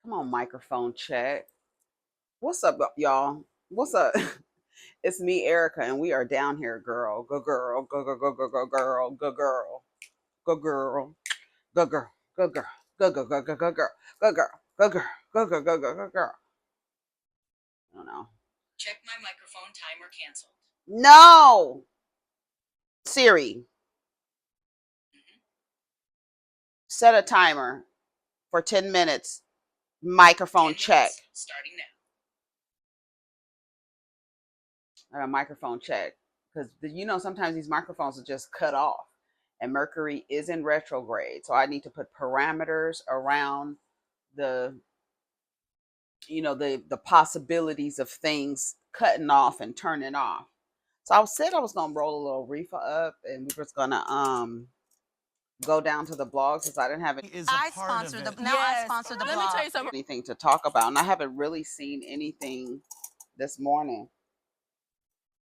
Come on, microphone check. What's up, y'all? What's up? It's me, Erica, and we are down here, girl. Go girl. Go go go go go girl. Go girl. Go girl. Go girl. Go girl. Go go go go go girl. Go girl. Go girl. Go go go go go girl. I don't know. Check my microphone timer canceled. No. Siri. Set a timer for 10 minutes. Microphone 10 check. minutes, starting now. A microphone check, because sometimes these microphones are just cut off, and Mercury is in retrograde, so I need to put parameters around the the possibilities of things cutting off and turning off. So I said I was gonna roll a little reefer up, and we were gonna go down to the blogs, because I didn't have I sponsor the blog. Let me tell you something. anything to talk about, and I haven't really seen anything this morning,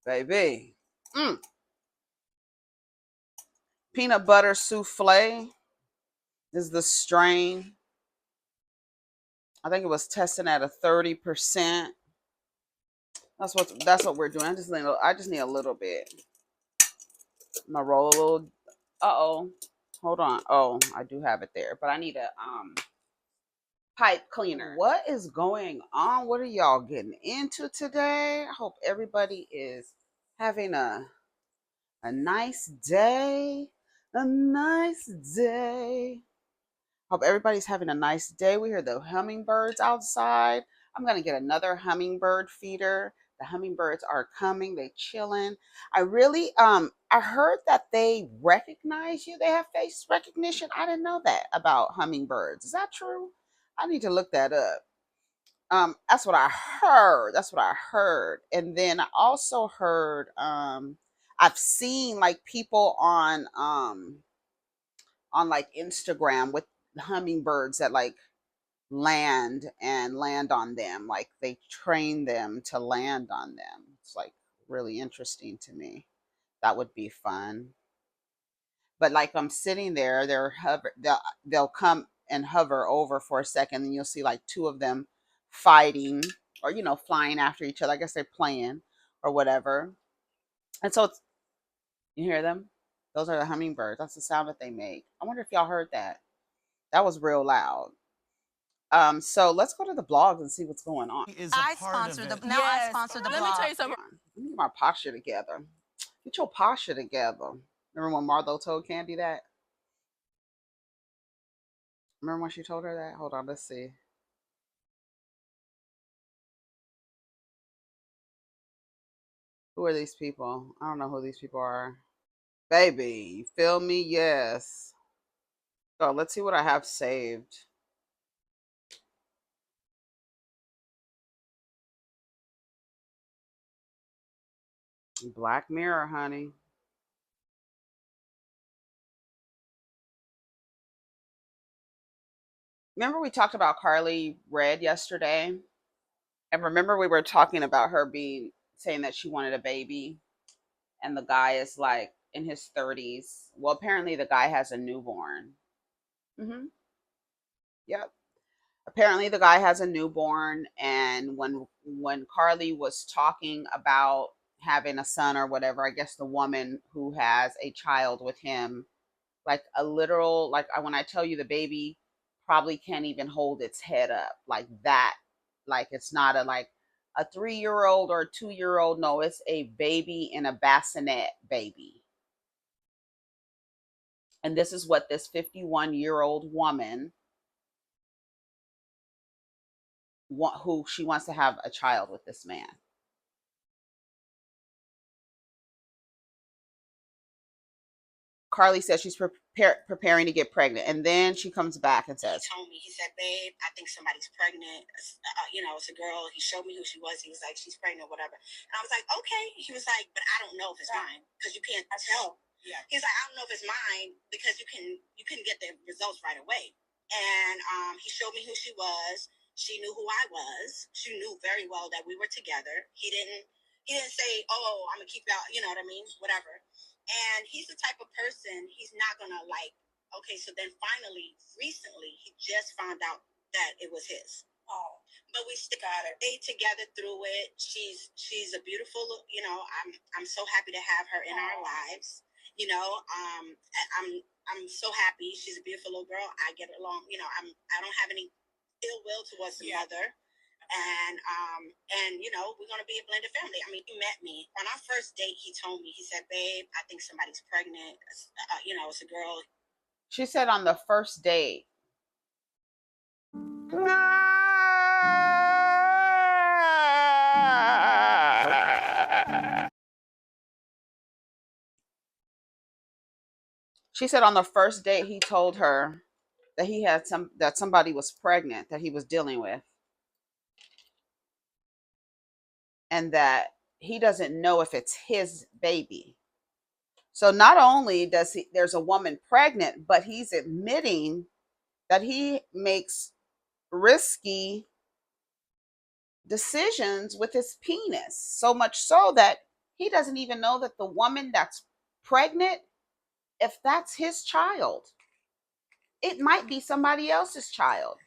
baby. Peanut butter souffle is the strain. I think it was testing at a 30%. That's what we're doing. I just need a little bit. I'm gonna roll a little. Hold on. Oh, I do have it there, but I need a pipe cleaner. What is going on? What are y'all getting into today? I hope everybody is having a nice day. A nice day. Hope everybody's having a nice day. We hear the hummingbirds outside. I'm gonna get another hummingbird feeder. The hummingbirds are coming. They chilling. I heard that they recognize you. They have face recognition. I didn't know that about hummingbirds. Is that true? I need to look that up. That's what I heard. That's what I heard. And then I also heard I've seen like people on like Instagram with hummingbirds that like land on them. Like they train them to land on them. It's like really interesting to me. That would be fun. But like I'm sitting there, they'll come and hover over for a second, and you'll see like two of them fighting or flying after each other. I guess they're playing or whatever. And so you hear them? Those are the hummingbirds. That's the sound that they make. I wonder if y'all heard that. That was real loud. So let's go to the blogs and see what's going on. I sponsor the blog. Let me tell you something. Let me get my posture together. Get your posture together. Remember when Marlo told Candy that? Remember when she told her that? Hold on, let's see. Who are these people? I don't know who these people are. Baby, you feel me? Yes. So let's see what I have saved. Black Mirror, honey. Remember we talked about KarlieRedd yesterday? And remember we were talking about her saying that she wanted a baby, and the guy is like in his 30s. Well, apparently the guy has a newborn. Yep. Apparently the guy has a newborn, and when Karlie was talking about having a son or whatever, I guess the woman who has a child with him, like a literal, like when I tell you the baby probably can't even hold its head up, like that. Like it's not a 3-year-old or a 2-year-old. No, it's a baby in a bassinet baby. And this is what this 51-year-old woman, who she wants to have a child with this man. Karlie says she's preparing to get pregnant, and then she comes back and says, he told me, he said, babe, I think somebody's pregnant. It's a girl. He showed me who she was. He was like, she's pregnant, whatever. And I was like, okay. He was like, but I don't know if it's mine, because you can't tell. Yeah. He's like, I don't know if it's mine, because you couldn't get the results right away. And he showed me who she was. She knew who I was. She knew very well that we were together. He didn't say, oh, I'm gonna keep out, you know what I mean? Whatever. And he's the type of person, he's not gonna like, okay, so then finally, recently, he just found out that it was his. but we still got her. Stay together through it. She's a beautiful, I'm so happy to have her in our lives. I'm so happy. She's a beautiful little girl. I get along. I don't have any ill will towards the mother. And we're gonna be a blended family. I mean, he met me on our first date. He told me, he said, "Babe, I think somebody's pregnant. It's a girl." She said on the first date. She said on the first date he told her that that somebody was pregnant that he was dealing with, and that he doesn't know if it's his baby. So not only there's a woman pregnant, but he's admitting that he makes risky decisions with his penis, so much so that he doesn't even know that the woman that's pregnant, if that's his child, it might be somebody else's child.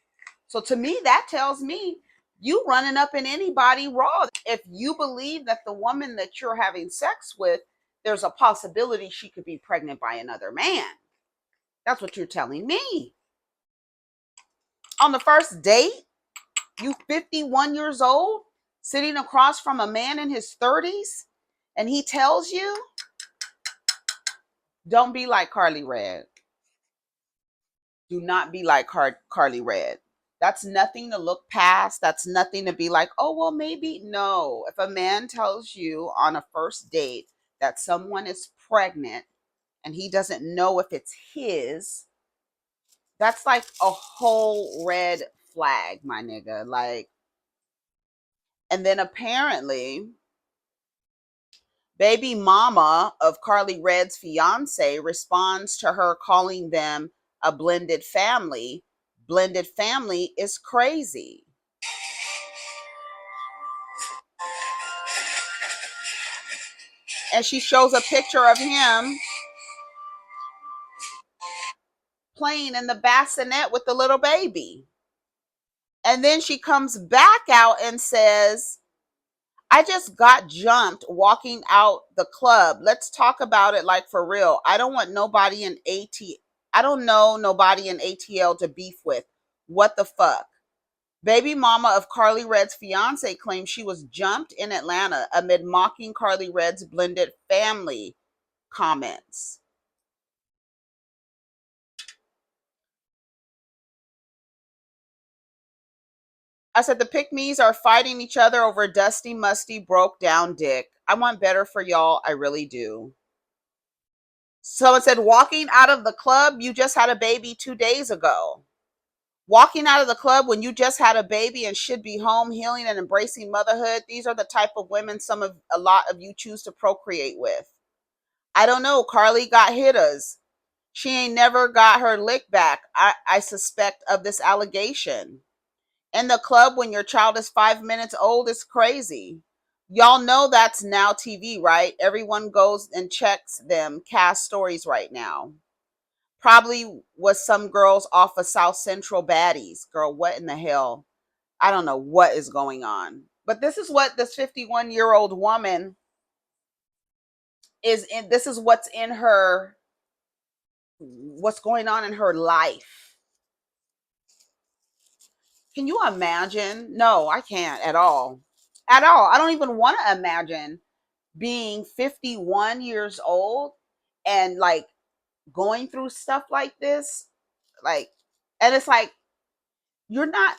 So to me, that tells me you running up in anybody raw. If you believe that the woman that you're having sex with, there's a possibility she could be pregnant by another man. That's what you're telling me. On the first date, you 51 years old, sitting across from a man in his 30s, and he tells you, don't be like KarlieRedd. Do not be like KarlieRedd. That's nothing to look past. That's nothing to be like, oh, well, maybe. No. If a man tells you on a first date that someone is pregnant and he doesn't know if it's his, that's like a whole red flag, my nigga. Like, and then apparently, baby mama of KarlieRedd's fiance responds to her calling them a blended family. Blended family is crazy. And she shows a picture of him playing in the bassinet with the little baby. And then she comes back out and says, I just got jumped walking out the club. Let's talk about it like for real. I don't want nobody in I don't know nobody in ATL to beef with. What the fuck? Baby mama of KarlieRedd's fiance claims she was jumped in Atlanta amid mocking KarlieRedd's blended family comments. I said the pick-me's are fighting each other over dusty, musty, broke down dick. I want better for y'all. I really do. So it said, walking out of the club, you just had a baby 2 days ago. Walking out of the club when you just had a baby and should be home, healing and embracing motherhood. These are the type of women a lot of you choose to procreate with. I don't know. Carly got hitters. She ain't never got her lick back, I suspect, of this allegation. In the club when your child is 5 minutes old is crazy. Y'all know that's now TV, right? Everyone goes and checks them cast stories right now. Probably was some girls off of South Central baddies. Girl, what in the hell? I don't know what is going on. But this is what this 51-year-old woman is in. This is what's in her, what's going on in her life. Can you imagine? No, I can't at all. At all. I don't even want to imagine being 51 years old and like going through stuff like this. Like, and it's like, you're not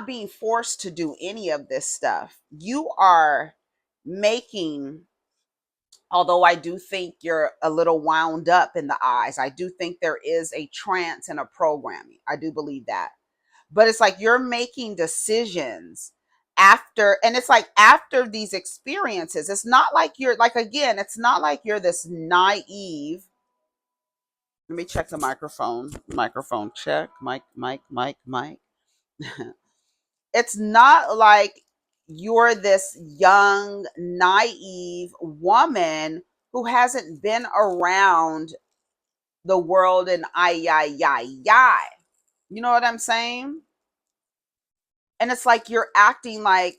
being forced to do any of this stuff. You are making, although I do think you're a little wound up in the eyes. I do think there is a trance and a programming. I do believe that. But it's like you're making decisions after, and it's like after these experiences. It's not like you're like, again, it's not like you're this naive. Let me check the microphone. Microphone check. Mic. It's not like you're this young, naive woman who hasn't been around the world and ay. You know what I'm saying? And it's like you're acting like,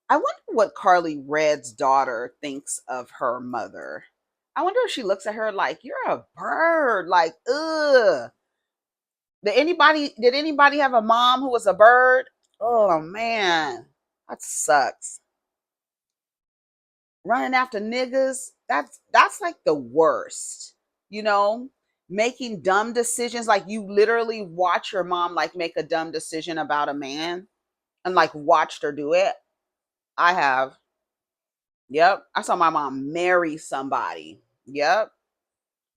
I wonder what KarlieRedd's daughter thinks of her mother. I wonder if she looks at her like, you're a bird. Like, ugh. Did anybody have a mom who was a bird? Oh man, that sucks. Running after niggas, that's like the worst. You know, making dumb decisions, like you literally watch your mom like make a dumb decision about a man and like watched her do it. I have. Yep. I saw my mom marry somebody. Yep.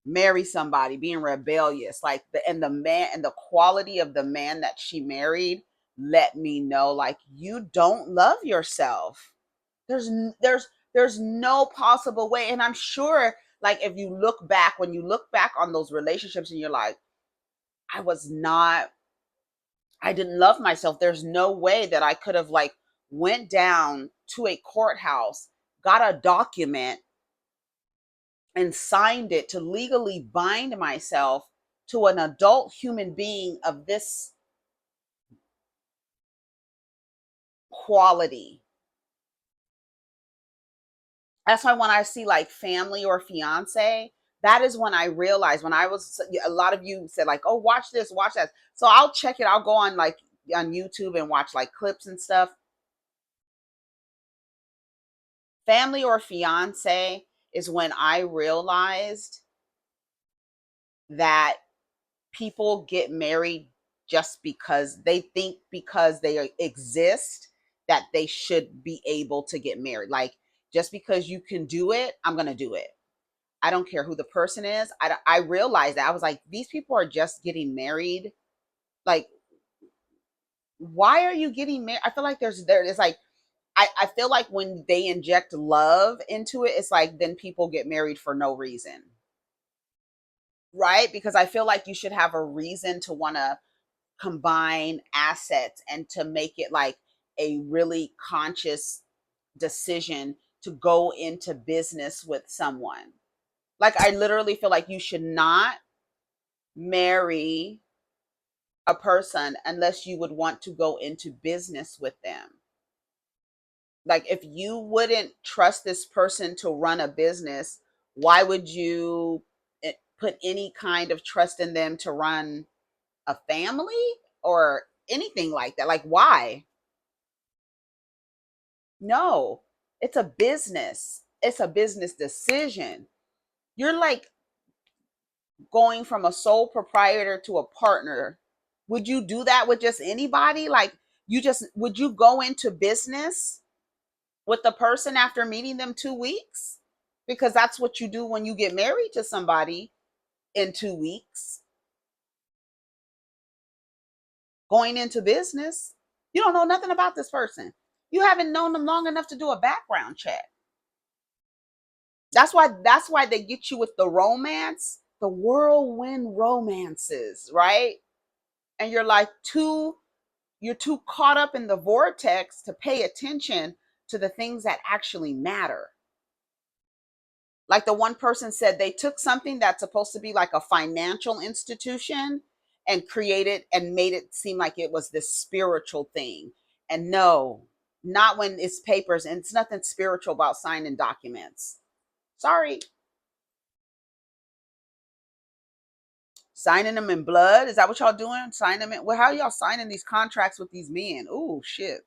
Marry somebody, being rebellious. Like the man and the quality of the man that she married let me know like you don't love yourself. There's there's no possible way. And I'm sure like if you look back, when you look back on those relationships and you're like, I didn't love myself. There's no way that I could have like went down to a courthouse, got a document and signed it to legally bind myself to an adult human being of this quality. That's why when I see like family or fiance, that is when I realized, when I was, a lot of you said like, oh, watch this, watch that. So I'll check it. I'll go on like on YouTube and watch like clips and stuff. Family or fiance is when I realized that people get married just because they think, because they exist, that they should be able to get married. Like, just because you can do it, I'm going to do it. I don't care who the person is. I realized that. I was like, these people are just getting married. Like, why are you getting married? I feel like it's like, I feel like when they inject love into it, it's like then people get married for no reason. Right? Because I feel like you should have a reason to want to combine assets and to make it like a really conscious decision to go into business with someone. Like, I literally feel like you should not marry a person unless you would want to go into business with them. Like, if you wouldn't trust this person to run a business, why would you put any kind of trust in them to run a family or anything like that? Like, why? No, it's a business. It's a business decision. You're like going from a sole proprietor to a partner. Would you do that with just anybody? Like, would you go into business with the person after meeting them 2 weeks? Because that's what you do when you get married to somebody in 2 weeks. Going into business, you don't know nothing about this person. You haven't known them long enough to do a background check. That's why they get you with the romance, the whirlwind romances, right? And you're too caught up in the vortex to pay attention to the things that actually matter. Like the one person said, they took something that's supposed to be like a financial institution and created and made it seem like it was this spiritual thing. And no, not when it's papers, and it's nothing spiritual about signing documents. Sorry. Signing them in blood? Is that what y'all doing? Signing them in? Well, how are y'all signing these contracts with these men? Ooh, shit.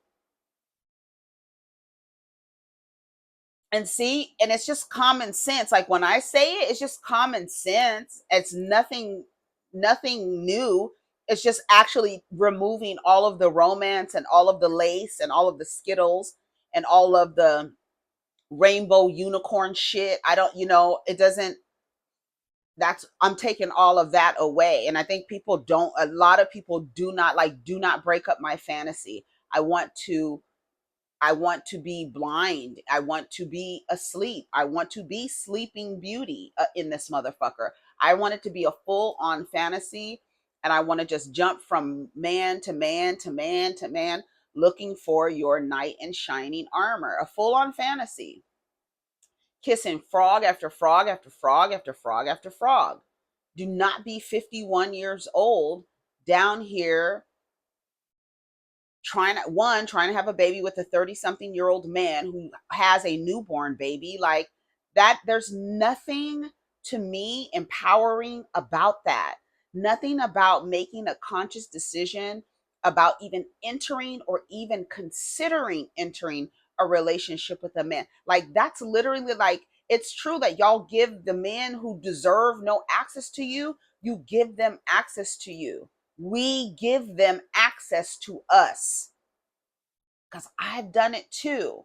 And see, and it's just common sense. Like when I say it, it's just common sense. It's nothing new. It's just actually removing all of the romance and all of the lace and all of the Skittles and all of the rainbow unicorn shit. I don't, it doesn't, I'm taking all of that away. And I think a lot of people do not break up my fantasy. I want to be blind. I want to be asleep. I want to be sleeping beauty in this motherfucker. I want it to be a full on fantasy. And I want to just jump from man to man to man to man, looking for your knight in shining armor, a full on fantasy. Kissing frog after frog after frog after frog after frog. Do not be 51 years old down here trying to have a baby with a 30-something-year-old man who has a newborn baby. Like that, there's nothing to me empowering about that. Nothing about making a conscious decision about even entering or even considering entering a relationship with a man. Like that's literally like, it's true that y'all give the men who deserve no access to you, you give them access to you. We give them access to us, because I've done it too.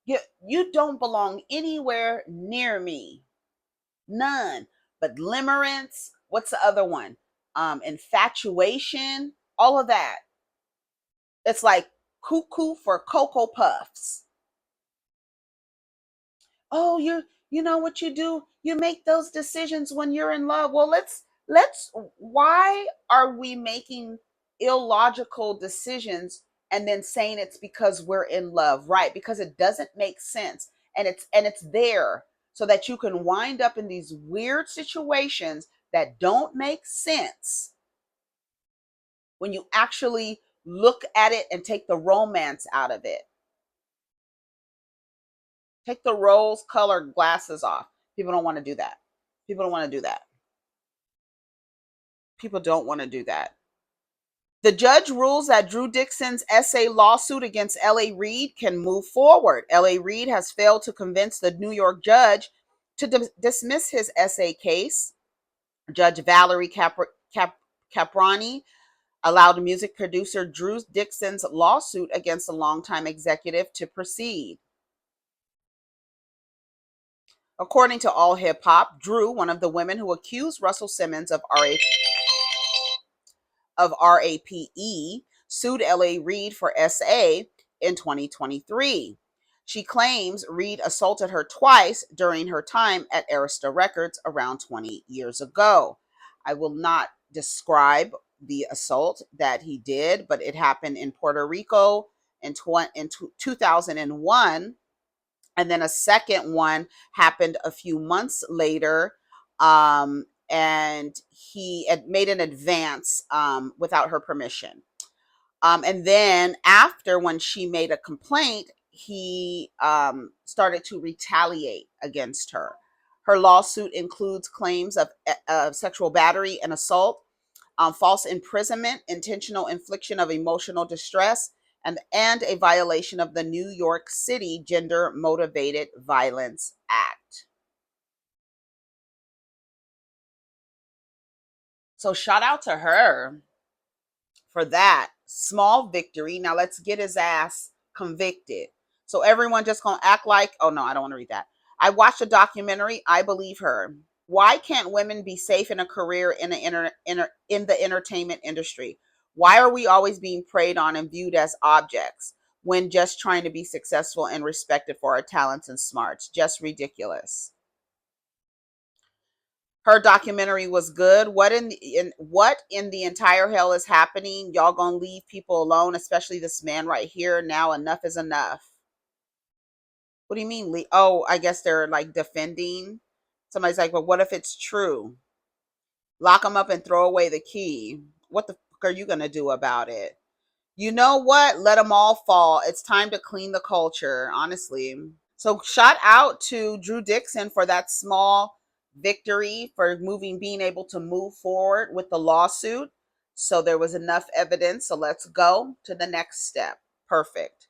You don't belong anywhere near me. None. But limerence, what's the other one? Infatuation, all of that. It's like cuckoo for Cocoa Puffs. Oh, you know what you do? You make those decisions when you're in love. Well, let's why are we making illogical decisions and then saying it's because we're in love? Right? Because it doesn't make sense. And it's there so that you can wind up in these weird situations that don't make sense when you actually look at it and take the romance out of it. Take the rose-colored glasses off. People don't want to do that. People don't want to do that. People don't want to do that. The judge rules that DrewDixon's SA lawsuit against L.A. Reid can move forward. L.A. Reid has failed to convince the New York judge to dismiss his SA case. Judge Valerie Caprani allowed music producer DrewDixon's lawsuit against the longtime executive to proceed. According to All Hip Hop, Drew, one of the women who accused Russell Simmons of RAPE, sued L.A. Reid for SA in 2023. She claims Reid assaulted her twice during her time at Arista Records around 20 years ago. I will not describe the assault that he did, but it happened in Puerto Rico in 2001. And then a second one happened a few months later, and he had made an advance without her permission. And then after, when she made a complaint, he started to retaliate against her. Her lawsuit includes claims of sexual battery and assault, false imprisonment, intentional infliction of emotional distress, and a violation of the New York City Gender Motivated Violence Act. So shout out to her for that small victory. Now let's get his ass convicted. So everyone just gonna act like, oh no, I don't want to read that. I watched a documentary. I believe her. Why can't women be safe in a career in the entertainment industry? Why are we always being preyed on and viewed as objects when just trying to be successful and respected for our talents and smarts? Just ridiculous. Her documentary was good. What in the entire hell is happening? Y'all gonna leave people alone, especially this man right here. Now enough is enough. What do you mean? Oh, I guess they're like defending. Somebody's like, but what if it's true? Lock them up and throw away the key. What the fuck are you gonna do about it? You know what? Let them all fall. It's time to clean the culture, honestly. So shout out to DrewDixon for that small victory, for being able to move forward with the lawsuit. So there was enough evidence. So let's go to the next step. Perfect.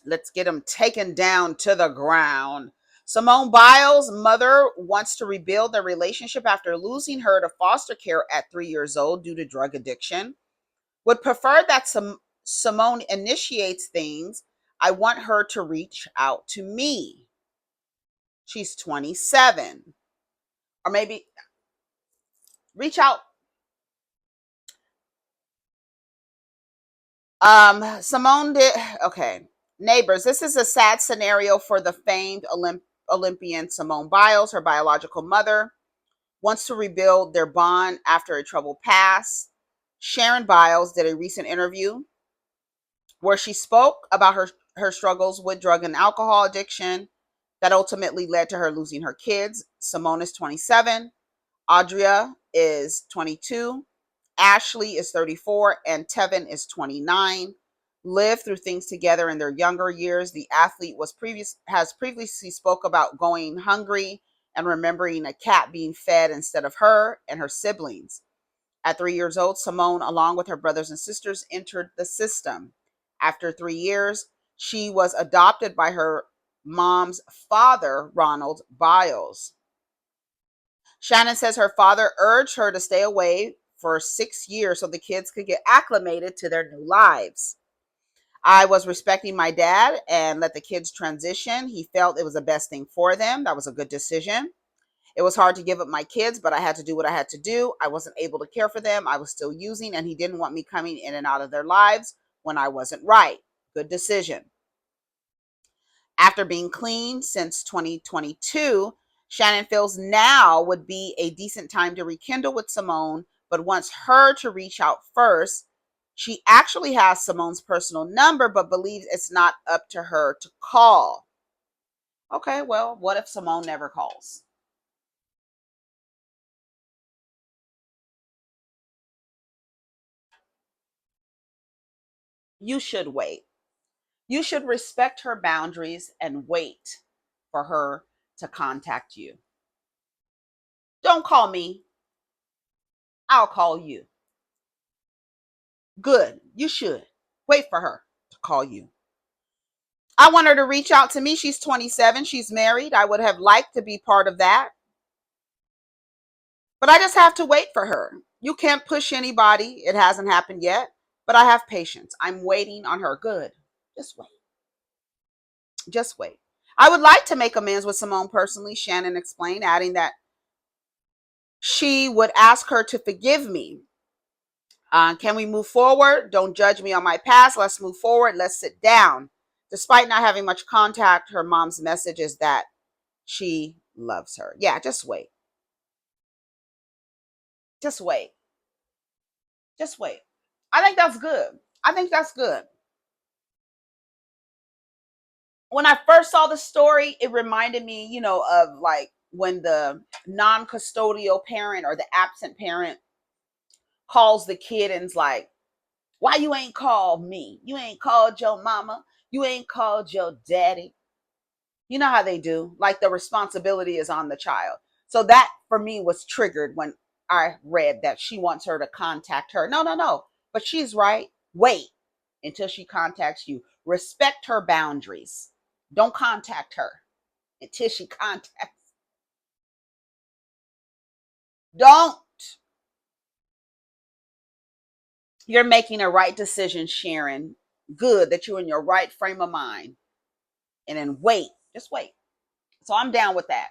Let's get them taken down to the ground. SimoneBiles' mother wants to rebuild their relationship after losing her to foster care at 3 years old due to drug addiction. Would prefer that Simone initiates things. I want her to reach out to me. She's 27. Or maybe reach out. Simone did. Okay. Neighbors, this is a sad scenario for the famed Olympian SimoneBiles. Her biological mother wants to rebuild their bond after a troubled past. Sharon Biles did a recent interview where she spoke about her struggles with drug and alcohol addiction that ultimately led to her losing her kids. Simone is 27. Audria is 22. Ashley is 34 and Tevin is 29. Lived through things together in their younger years. The athlete has previously spoke about going hungry and remembering a cat being fed instead of her and her siblings. At 3 years old, Simone, along with her brothers and sisters, entered the system. After 3 years, she was adopted by her mom's father, Ronald Biles. Shannon says her father urged her to stay away for 6 years so the kids could get acclimated to their new lives. I was respecting my dad and let the kids transition. He felt it was the best thing for them. That was a good decision. It was hard to give up my kids, but I had to do what I had to do. I wasn't able to care for them. I was still using, and he didn't want me coming in and out of their lives when I wasn't right. Good decision. After being clean since 2022, Shannon feels now would be a decent time to rekindle with Simone, but wants her to reach out first. She actually has Simone's personal number, but believes it's not up to her to call. Okay, well, what if Simone never calls? You should wait. You should respect her boundaries and wait for her to contact you. Don't call me. I'll call you. Good. You should. Wait for her to call you. I want her to reach out to me. She's 27. She's married. I would have liked to be part of that. But I just have to wait for her. You can't push anybody. It hasn't happened yet. But I have patience. I'm waiting on her. Good. Just wait. Just wait. I would like to make amends with Simone personally, Shannon explained, adding that she would ask her to forgive me. Can we move forward? Don't judge me on my past. Let's move forward. Let's sit down. Despite not having much contact, her mom's message is that she loves her. Yeah, just wait. Just wait. Just wait. I think that's good. I think that's good. When I first saw the story, it reminded me, of like when the non-custodial parent or the absent parent calls the kid and's like, why you ain't called me? You ain't called your mama. You ain't called your daddy. You know how they do. Like the responsibility is on the child. So that for me was triggered when I read that she wants her to contact her. No. But she's right. Wait until she contacts you. Respect her boundaries. Don't contact her until she contacts. Don't. You're making a right decision, Sharon. Good that you're in your right frame of mind. And then wait. Just wait. So I'm down with that.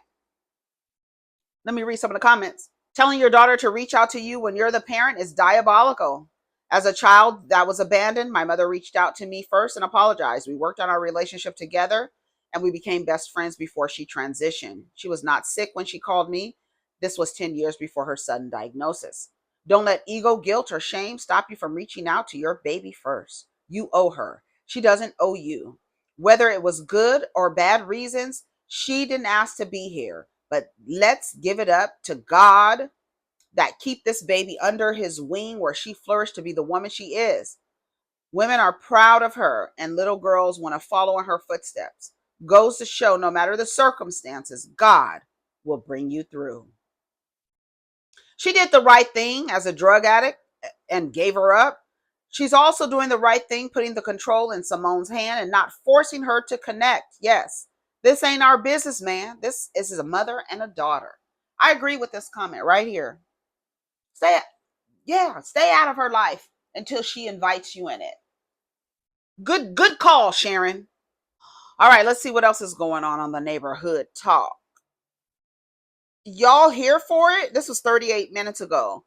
Let me read some of the comments. Telling your daughter to reach out to you when you're the parent is diabolical. As a child that was abandoned, my mother reached out to me first and apologized. We worked on our relationship together and we became best friends before she transitioned. She was not sick when she called me. This was 10 years before her sudden diagnosis. Don't let ego, guilt, or shame stop you from reaching out to your baby first. You owe her. She doesn't owe you. Whether it was good or bad reasons, she didn't ask to be here. But let's give it up to God that keep this baby under his wing where she flourished to be the woman she is. Women are proud of her and little girls want to follow in her footsteps. Goes to show no matter the circumstances, God will bring you through. She did the right thing as a drug addict and gave her up. She's also doing the right thing, putting the control in Simone's hand and not forcing her to connect. Yes, this ain't our business, man. This is a mother and a daughter. I agree with this comment right here. Stay out of her life until she invites you in it. Good call, Sharon. All right, let's see what else is going on the neighborhood talk. Y'all here for it? This was 38 minutes ago.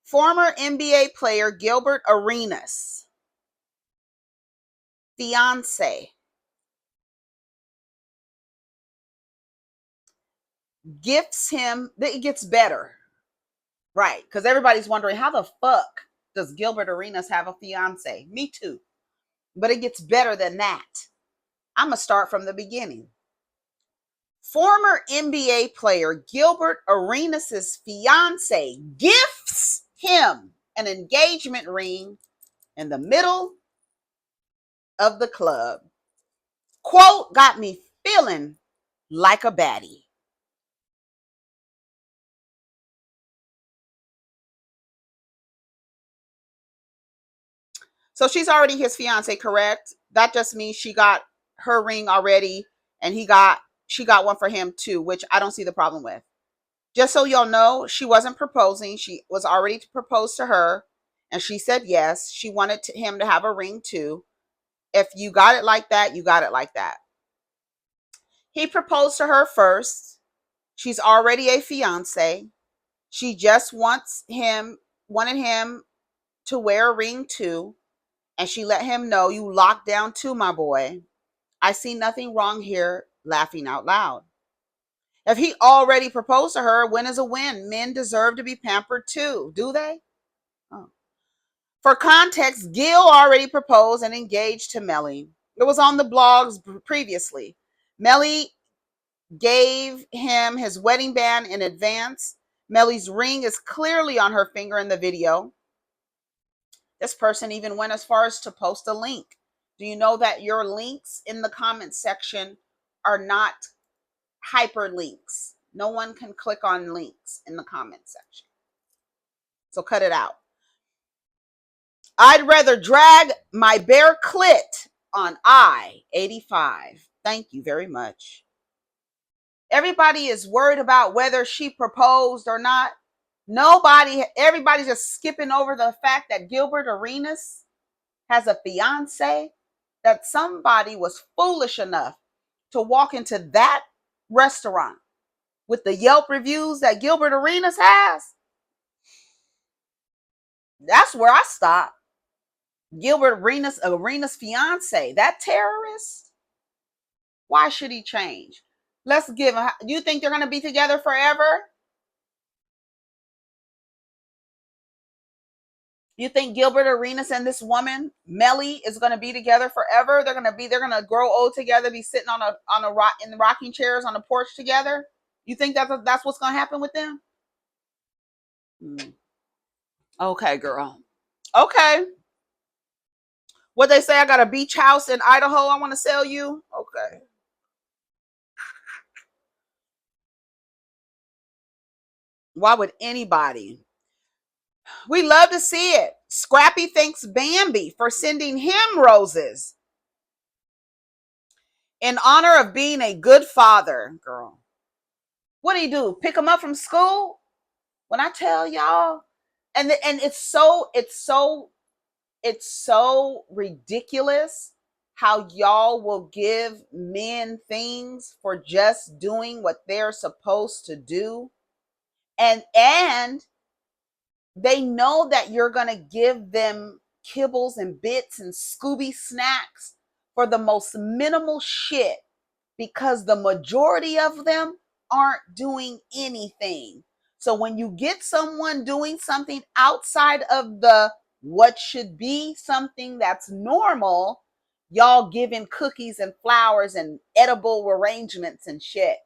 Former NBA player GilbertArenas' fiance gifts him. It gets better, right? Because everybody's wondering how the fuck does GilbertArenas have a fiance? Me too, but it gets better than that. I'm gonna start from the beginning. Former NBA player GilbertArenas' fiance gifts him an engagement ring in the middle of the club. Quote, got me feeling like a baddie. So she's already his fiance, correct? That just means she got her ring already and she got one for him too, which I don't see the problem with. Just so y'all know, she wasn't proposing. She was already proposed to her and she said yes. She wanted him to have a ring too. If you got it like that, you got it like that. He proposed to her first. She's already a fiance. She just wanted him to wear a ring too. And she let him know, you locked down too, my boy. I see nothing wrong here, laughing out loud. If he already proposed to her, a win is a win. Men deserve to be pampered too, do they? Oh. For context, Gil already proposed and engaged to Melly. It was on the blogs previously. Melly gave him his wedding band in advance. Melly's ring is clearly on her finger in the video. This person even went as far as to post a link. Do you know that your links in the comment section are not hyperlinks? No one can click on links in the comment section. So cut it out. I'd rather drag my bare clit on I-85. Thank you very much. Everybody is worried about whether she proposed or not. Everybody's just skipping over the fact that GilbertArenas has a fiance, that somebody was foolish enough to walk into that restaurant with the Yelp reviews that GilbertArenas has. That's where I stop. GilbertArenas' fiance, that terrorist. Why should he change? Let's give him. Do you think they're going to be together forever? You think GilbertArenas and this woman, Melly, is going to be together forever? They're going to grow old together, be sitting in the rocking chairs on the porch together? You think that's what's going to happen with them? Okay, girl. Okay. What they say, I got a beach house in Idaho I want to sell you? Okay. Why would anybody? We love to see it. Scrappy thanks Bambi for sending him roses in honor of being a good father, girl. What do you do? Pick him up from school? When I tell y'all, and it's so ridiculous how y'all will give men things for just doing what they're supposed to do. And they know that you're going to give them kibbles and bits and Scooby snacks for the most minimal shit, because the majority of them aren't doing anything. So when you get someone doing something outside of the what should be something that's normal, y'all giving cookies and flowers and edible arrangements and shit.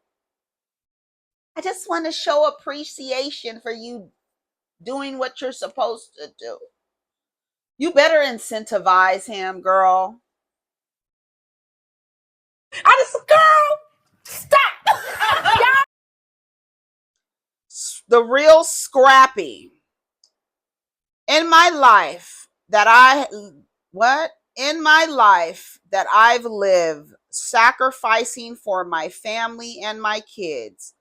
I just want to show appreciation for you doing what you're supposed to do. You better incentivize him, girl. Girl, stop. The real Scrappy. In my life that I've lived, sacrificing for my family and my kids,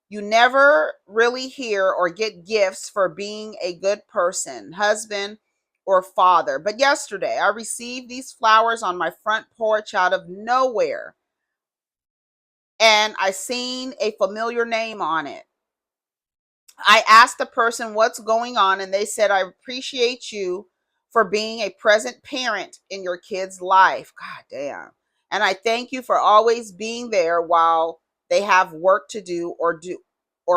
you never really hear or get gifts for being a good person, husband, or father. But yesterday, I received these flowers on my front porch out of nowhere, and I seen a familiar name on it. I asked the person what's going on, and they said, I appreciate you for being a present parent in your kid's life. God damn. And I thank you for always being there while they have work to do or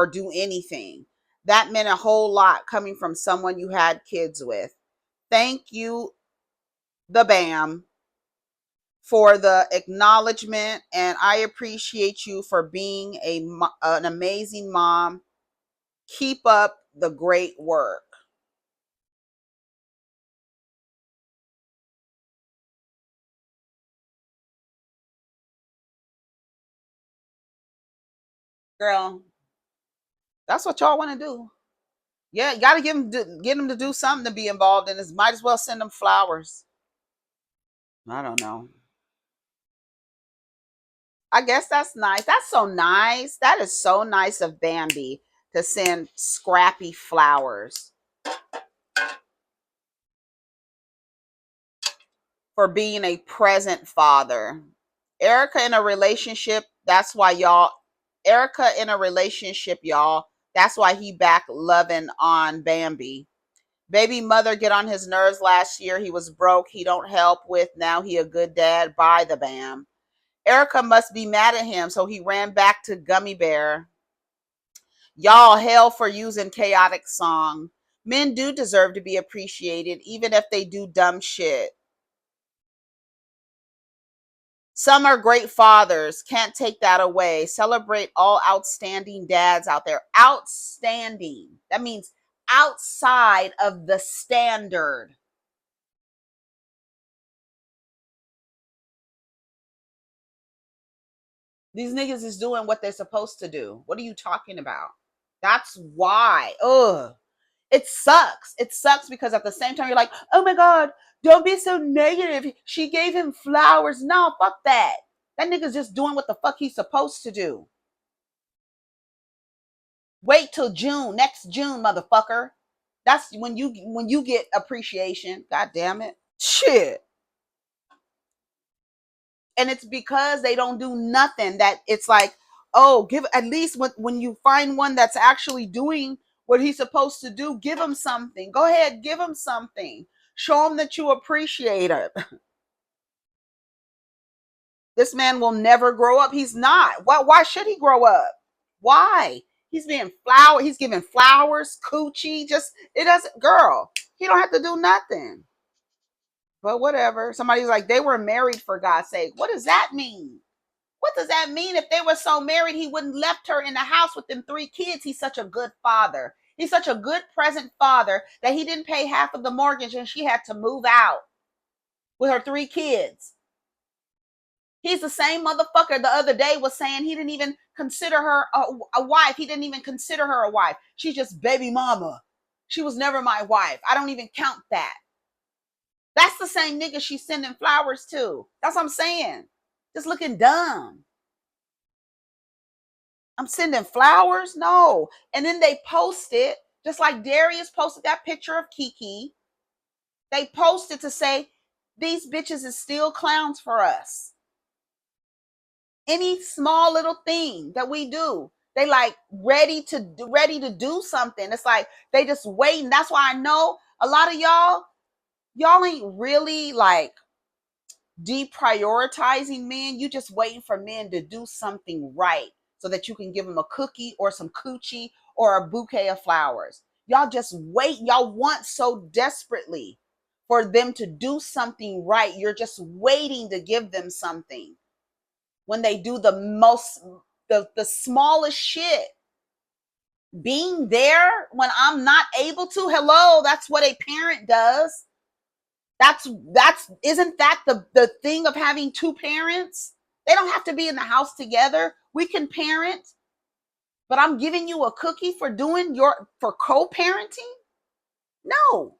do anything. That meant a whole lot coming from someone you had kids with. Thank you, the BAM, for the acknowledgement, and I appreciate you for being an amazing mom. Keep up the great work. Girl, that's what y'all want to do. Yeah, you gotta get them to do something to be involved in this. Might as well send them flowers. I don't know. I guess that's nice. That's so nice. That is so nice of Bambi to send Scrappy flowers for being a present father. Erica in a relationship, that's why y'all, Erica in a relationship, y'all, that's why he back loving on Bambi. Baby mother get on his nerves last year. He was broke. He don't help with. Now he a good dad. Buy the Bam. Erica must be mad at him, so he ran back to Gummy Bear. Y'all, hell for using chaotic song. Men do deserve to be appreciated, even if they do dumb shit. Some are great fathers. Can't take that away. Celebrate all outstanding dads out there. Outstanding. That means outside of the standard. These niggas is doing what they're supposed to do. What are you talking about? That's why. Ugh. It sucks. It sucks because at the same time, you're like, oh my God, don't be so negative. She gave him flowers. No, fuck that. That nigga's just doing what the fuck he's supposed to do. Wait till June, next June, motherfucker. That's when you get appreciation. God damn it. Shit. And it's because they don't do nothing that it's like, oh, give at least when you find one that's actually doing what he's supposed to do, give him something. Go ahead, give him something. Show him that you appreciate it. This man will never grow up. He's not. Why should he grow up? Why? He's giving flowers, coochie, just it doesn't girl. He don't have to do nothing. But whatever. Somebody's like, they were married for God's sake. What does that mean? What does that mean? If they were so married, he wouldn't left her in the house with them 3 kids. He's such a good father. He's such a good present father that he didn't pay half of the mortgage and she had to move out with her 3 kids. He's the same motherfucker the other day was saying he didn't even consider her a wife. He didn't even consider her a wife. She's just baby mama. She was never my wife. I don't even count that. That's the same nigga she's sending flowers to. That's what I'm saying. Just looking dumb. I'm sending flowers? No. And then they post it, just like Darius posted that picture of Kiki. They posted to say, these bitches is still clowns for us. Any small little thing that we do, they like ready to do something. It's like they just waiting. That's why I know a lot of y'all ain't really like deprioritizing men. You just waiting for men to do something right so that you can give them a cookie or some coochie or a bouquet of flowers. Y'all just wait. Y'all want so desperately for them to do something right. You're just waiting to give them something when they do the smallest shit. Being there when I'm not able to, hello, that's what a parent does. That's isn't that the thing of having 2 parents? They don't have to be in the house together. We can parent, but I'm giving you a cookie for for co-parenting? No.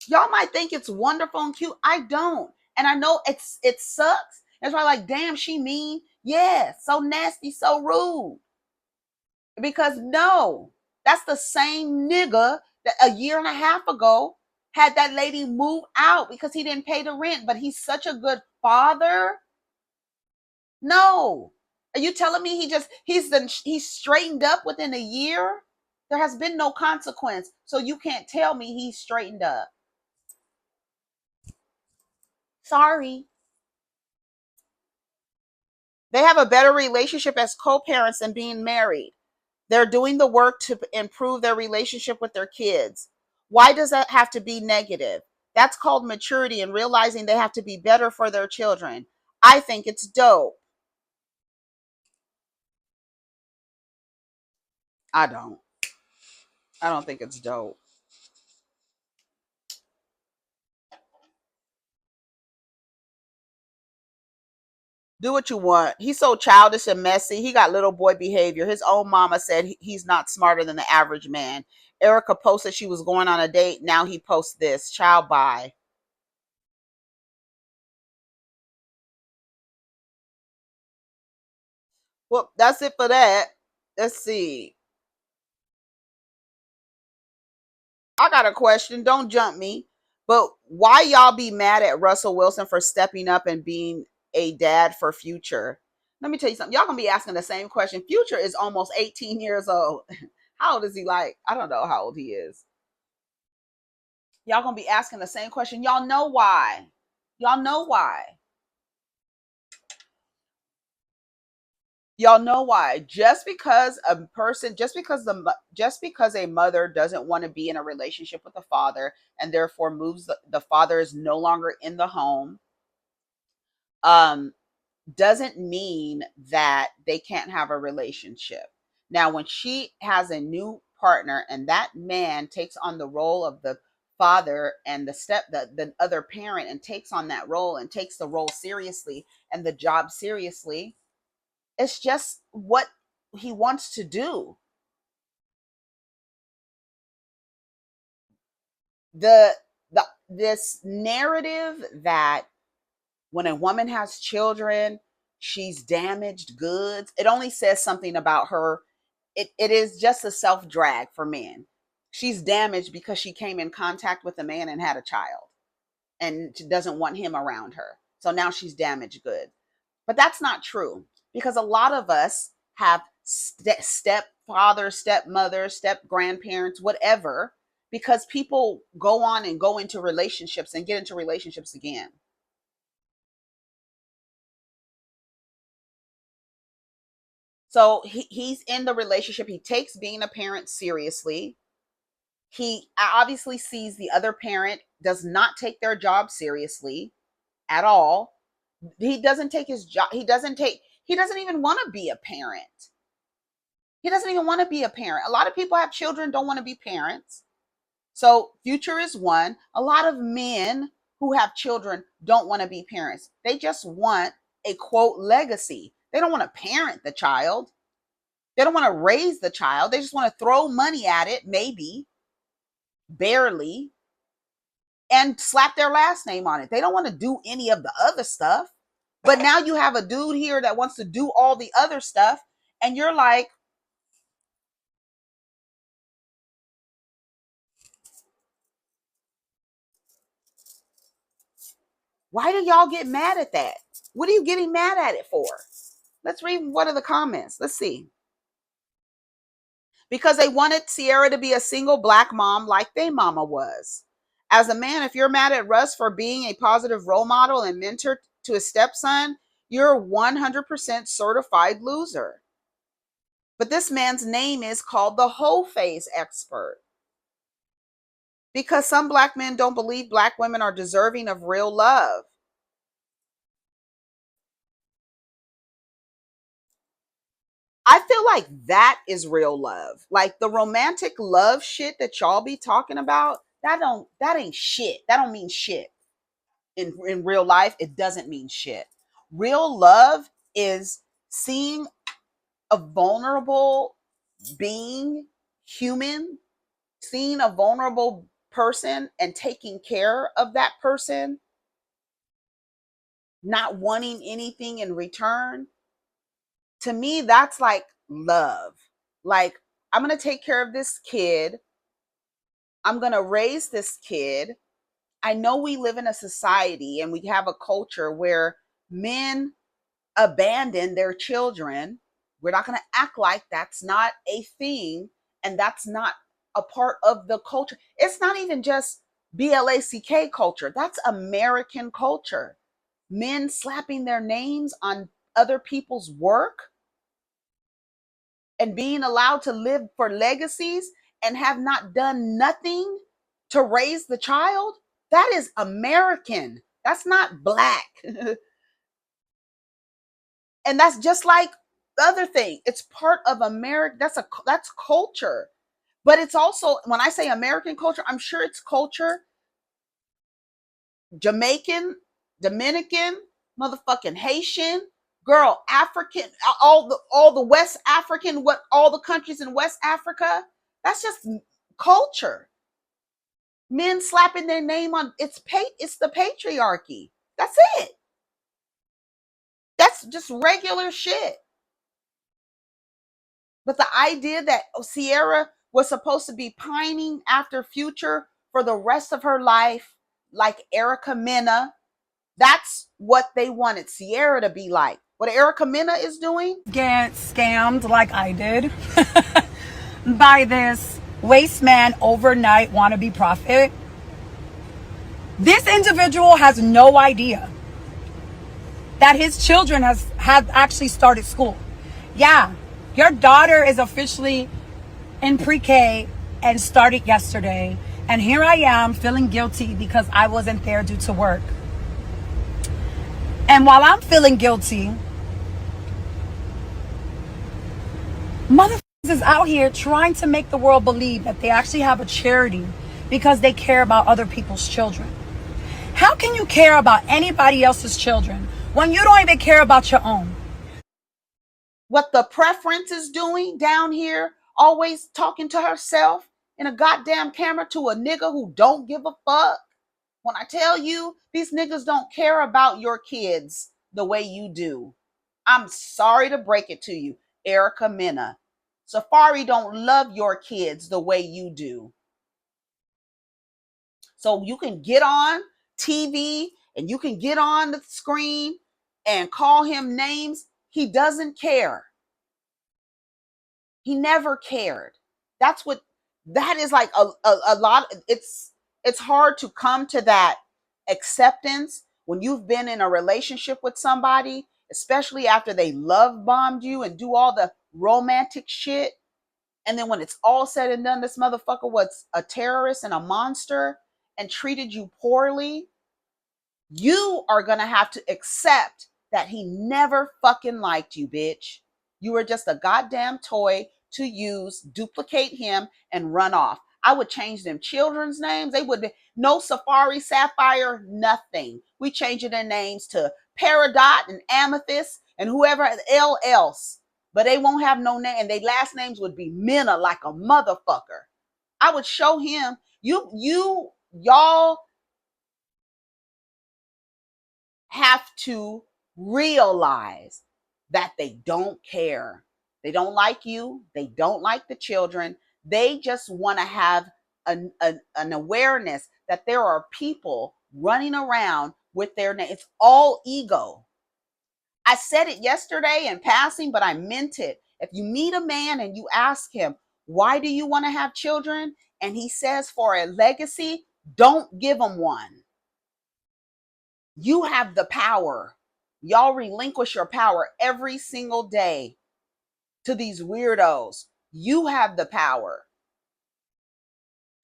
Y'all might think it's wonderful and cute. I don't. And I know it sucks. It's probably like, damn, she mean. Yeah, so nasty, so rude. Because no, that's the same nigga that a year and a half ago had that lady move out because he didn't pay the rent, but he's such a good father. No. Are you telling me he's straightened up within a year? There has been no consequence. So you can't tell me he's straightened up. Sorry. They have a better relationship as co-parents than being married. They're doing the work to improve their relationship with their kids. Why does that have to be negative? That's called maturity and realizing they have to be better for their children. I think it's dope. I don't. I don't think it's dope. Do what you want. He's so childish and messy. He got little boy behavior. His own mama said he's not smarter than the average man. Erica posted she was going on a date. Now he posts this. Child, bye. Well, that's it for that. Let's see. I got a question. Don't jump me. But why y'all be mad at Russell Wilson for stepping up and being a dad for Future? Let me tell you something. Y'all gonna be asking the same question. Future is almost 18 years old. How old is he? Like, I don't know how old he is. Y'all gonna be asking the same question. Y'all know why. Y'all know why. Y'all know why. Just because a person, just because a mother doesn't want to be in a relationship with the father and therefore moves, the father is no longer in the home, doesn't mean that they can't have a relationship. Now, when she has a new partner and that man takes on the role of the father and the other parent, and takes on that role and takes the role seriously and the job seriously, it's just what he wants to do. This narrative that when a woman has children, she's damaged goods, it only says something about her. It is just a self drag for men. She's damaged because she came in contact with a man and had a child, and she doesn't want him around her. So now she's damaged goods. But that's not true, because a lot of us have stepfathers, stepmothers, step grandparents, whatever, because people go on and go into relationships and get into relationships again. So he's in the relationship. He takes being a parent seriously. He obviously sees the other parent does not take their job seriously at all. He doesn't take his job. He doesn't even want to be a parent. He doesn't even want to be a parent. A lot of people have children, don't want to be parents. So Future is one. A lot of men who have children don't want to be parents. They just want a quote legacy. They don't want to parent the child. They don't want to raise the child. They just want to throw money at it, maybe, barely, and slap their last name on it. They don't want to do any of the other stuff. But now you have a dude here that wants to do all the other stuff, and you're like, why do y'all get mad at that? What are you getting mad at it for? Let's read one of the comments. Let's see. Because they wanted Sierra to be a single black mom like their mama was. As a man, if you're mad at Russ for being a positive role model and mentor to his stepson, you're a 100% certified loser. But this man's name is called the whole phase expert. Because some black men don't believe black women are deserving of real love. I feel like that is real love. Like the romantic love shit that y'all be talking about, that ain't shit. That don't mean shit. In real life, it doesn't mean shit. Real love is seeing a vulnerable being, human, seeing a vulnerable person and taking care of that person, not wanting anything in return. To me, that's like love. Like, I'm going to take care of this kid. I'm going to raise this kid. I know we live in a society and we have a culture where men abandon their children. We're not going to act like that's not a thing and that's not a part of the culture. It's not even just BLACK culture. That's American culture. Men slapping their names on other people's work and being allowed to live for legacies and have not done nothing to raise the child. That is American. That's not black. And that's just like the other thing. It's part of America. That's culture. But it's also, when I say American culture, I'm sure it's culture Jamaican, Dominican, motherfucking Haitian, Girl, African, all the West African, all the countries in West Africa, that's just culture. Men slapping their name on it's the patriarchy. That's it. That's just regular shit. But the idea that Sierra was supposed to be pining after Future for the rest of her life, like EricaMena, that's what they wanted Sierra to be like. What EricaMena is doing? Get scammed like I did by this waste man overnight wannabe prophet. This individual has no idea that his children have actually started school. Yeah, your daughter is officially in pre-K and started yesterday. And here I am feeling guilty because I wasn't there due to work. And while I'm feeling guilty, motherfuckers is out here trying to make the world believe that they actually have a charity because they care about other people's children. How can you care about anybody else's children when you don't even care about your own? What the preference is doing down here, always talking to herself in a goddamn camera to a nigga who don't give a fuck. When I tell you, these niggas don't care about your kids the way you do. I'm sorry to break it to you, EricaMena. Safari don't love your kids the way you do. So you can get on TV and you can get on the screen and call him names. He doesn't care. He never cared. That is like a lot. It's hard to come to that acceptance when you've been in a relationship with somebody, especially after they love bombed you and do all the romantic shit. And then when it's all said and done, this motherfucker was a terrorist and a monster and treated you poorly. You are going to have to accept that he never fucking liked you, bitch. You were just a goddamn toy to use, duplicate him, and run off. I would change them children's names. They would be no Safari, Sapphire, nothing. We change their names to Peridot and Amethyst and whoever else. But they won't have no name, and their last names would be Mena like a motherfucker. I would show him, y'all have to realize that they don't care. They don't like you. They don't like the children. They just want to have an awareness that there are people running around with their name. It's all ego. I said it yesterday in passing, but I meant it. If you meet a man and you ask him, why do you want to have children? And he says for a legacy, don't give him one. You have the power. Y'all relinquish your power every single day to these weirdos. You have the power.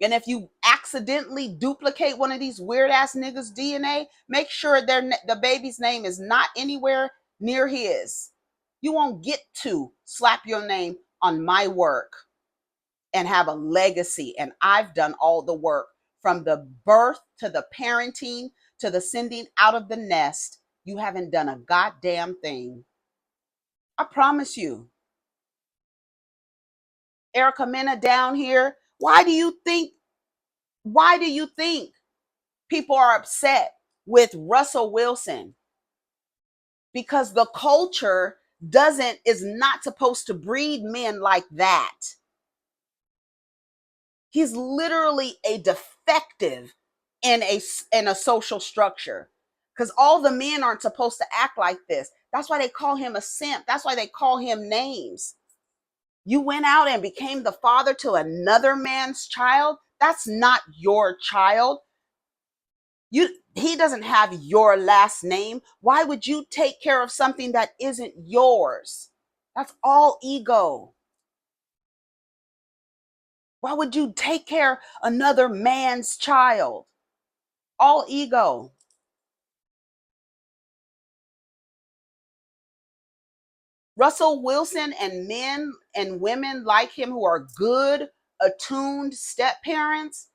And if you accidentally duplicate one of these weird ass niggas' DNA, make sure the baby's name is not anywhere near his. You won't get to slap your name on my work and have a legacy. And I've done all the work from the birth to the parenting to the sending out of the nest. You haven't done a goddamn thing. I promise you. EricaMena down here, why do you think people are upset with Russell Wilson? Because the culture is not supposed to breed men like that. He's literally a defective in a social structure. Because all the men aren't supposed to act like this. That's why they call him a simp. That's why they call him names. You went out and became the father to another man's child. That's not your child. He doesn't have your last name. Why would you take care of something that isn't yours? That's all ego. Why would you take care of another man's child? All ego. Russell Wilson and men and women like him who are good, attuned step parents,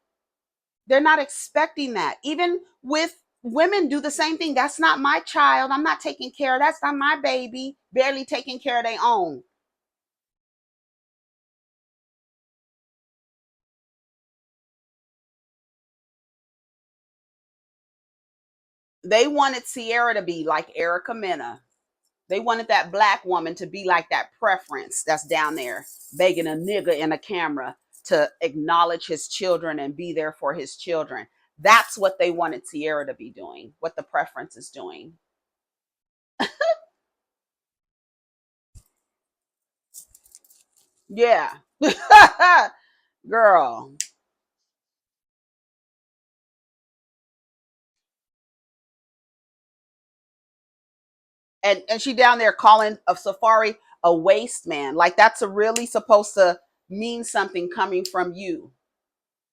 they're not expecting that. Even with women do the same thing. That's not my child. I'm not taking care of. That's not my baby. Barely taking care of their own. They wanted Sierra to be like EricaMena. They wanted that black woman to be like that preference that's down there begging a nigga in a camera to acknowledge his children and be there for his children. That's what they wanted Sierra to be doing, what the preference is doing. Yeah. Girl. And she down there calling a Safari a waste man. Like that's a really supposed to mean something coming from you.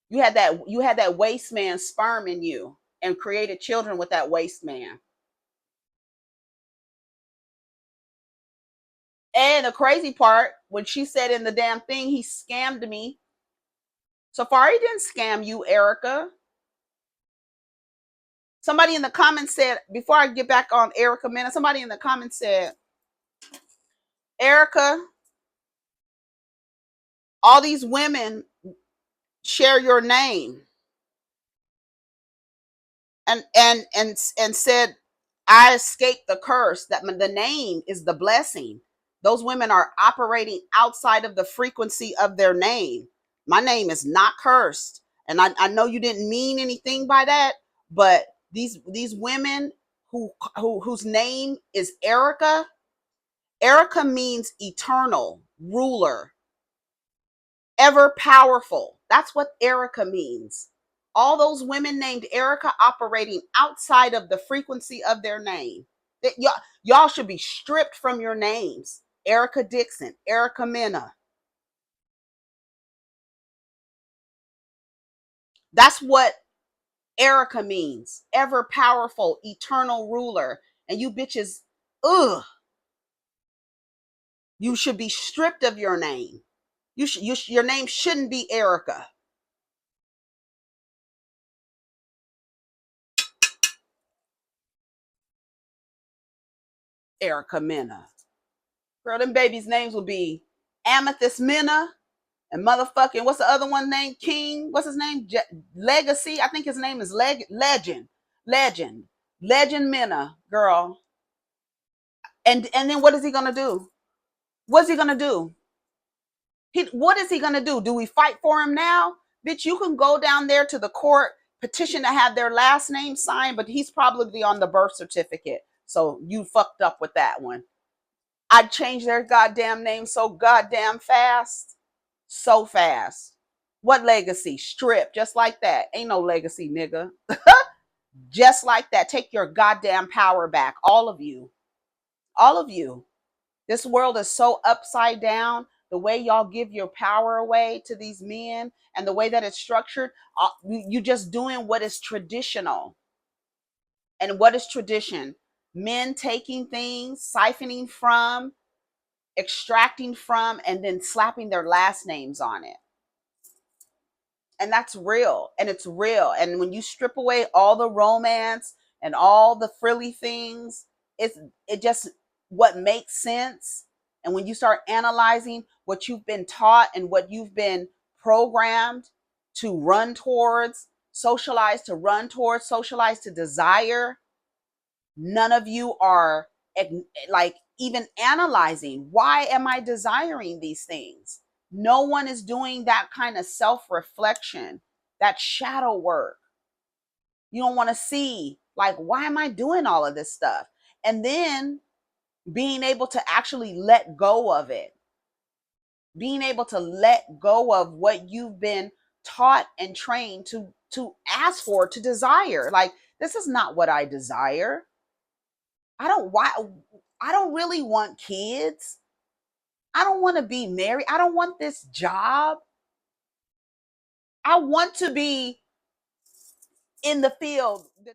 You had that waste man sperm in you and created children with that waste man. And the crazy part, when she said in the damn thing, he scammed me. Safari didn't scam you, Erica. Somebody in the comments said, before I get back on EricaMena, somebody in the comments said, Erica, all these women share your name. And said, I escaped the curse. That the name is the blessing. Those women are operating outside of the frequency of their name. My name is not cursed. And I know you didn't mean anything by that, but these women whose name is Erica. Erica means eternal, ruler, ever powerful. That's what Erica means. All those women named Erica operating outside of the frequency of their name. That y'all should be stripped from your names. Erica Dixon, EricaMena. That's what Erica means. Ever powerful, eternal ruler. And you bitches, ugh. You should be stripped of your name. Your name shouldn't be Erica. EricaMena. Girl, them babies' names will be Amethyst Mena and motherfucking, what's the other one named? King? What's his name? Legacy? I think his name is Legend. Legend Mena, girl. And then what is he gonna do? What's he gonna do? What is he gonna do? Do we fight for him now? Bitch, you can go down there to the court, petition to have their last name signed, but he's probably on the birth certificate. So you fucked up with that one. I'd change their goddamn name so goddamn fast. So fast. What legacy? Strip, just like that. Ain't no legacy, nigga. Just like that. Take your goddamn power back. All of you. All of you. This world is so upside down. The way y'all give your power away to these men and the way that it's structured, you just doing what is traditional. And what is tradition? Men taking things, siphoning from, extracting from, and then slapping their last names on it. And that's real. And it's real. And when you strip away all the romance and all the frilly things, it just what makes sense. And when you start analyzing what you've been taught and what you've been programmed to run towards, socialized to run towards, socialized to desire, none of you are like even analyzing, why am I desiring these things? No one is doing that kind of self-reflection, that shadow work. You don't want to see, like, why am I doing all of this stuff? And then being able to actually let go of it, being able to let go of what you've been taught and trained to ask for, to desire. Like, this is not what I desire. I don't really want kids. I don't want to be married. I don't want this job. I want to be in the field.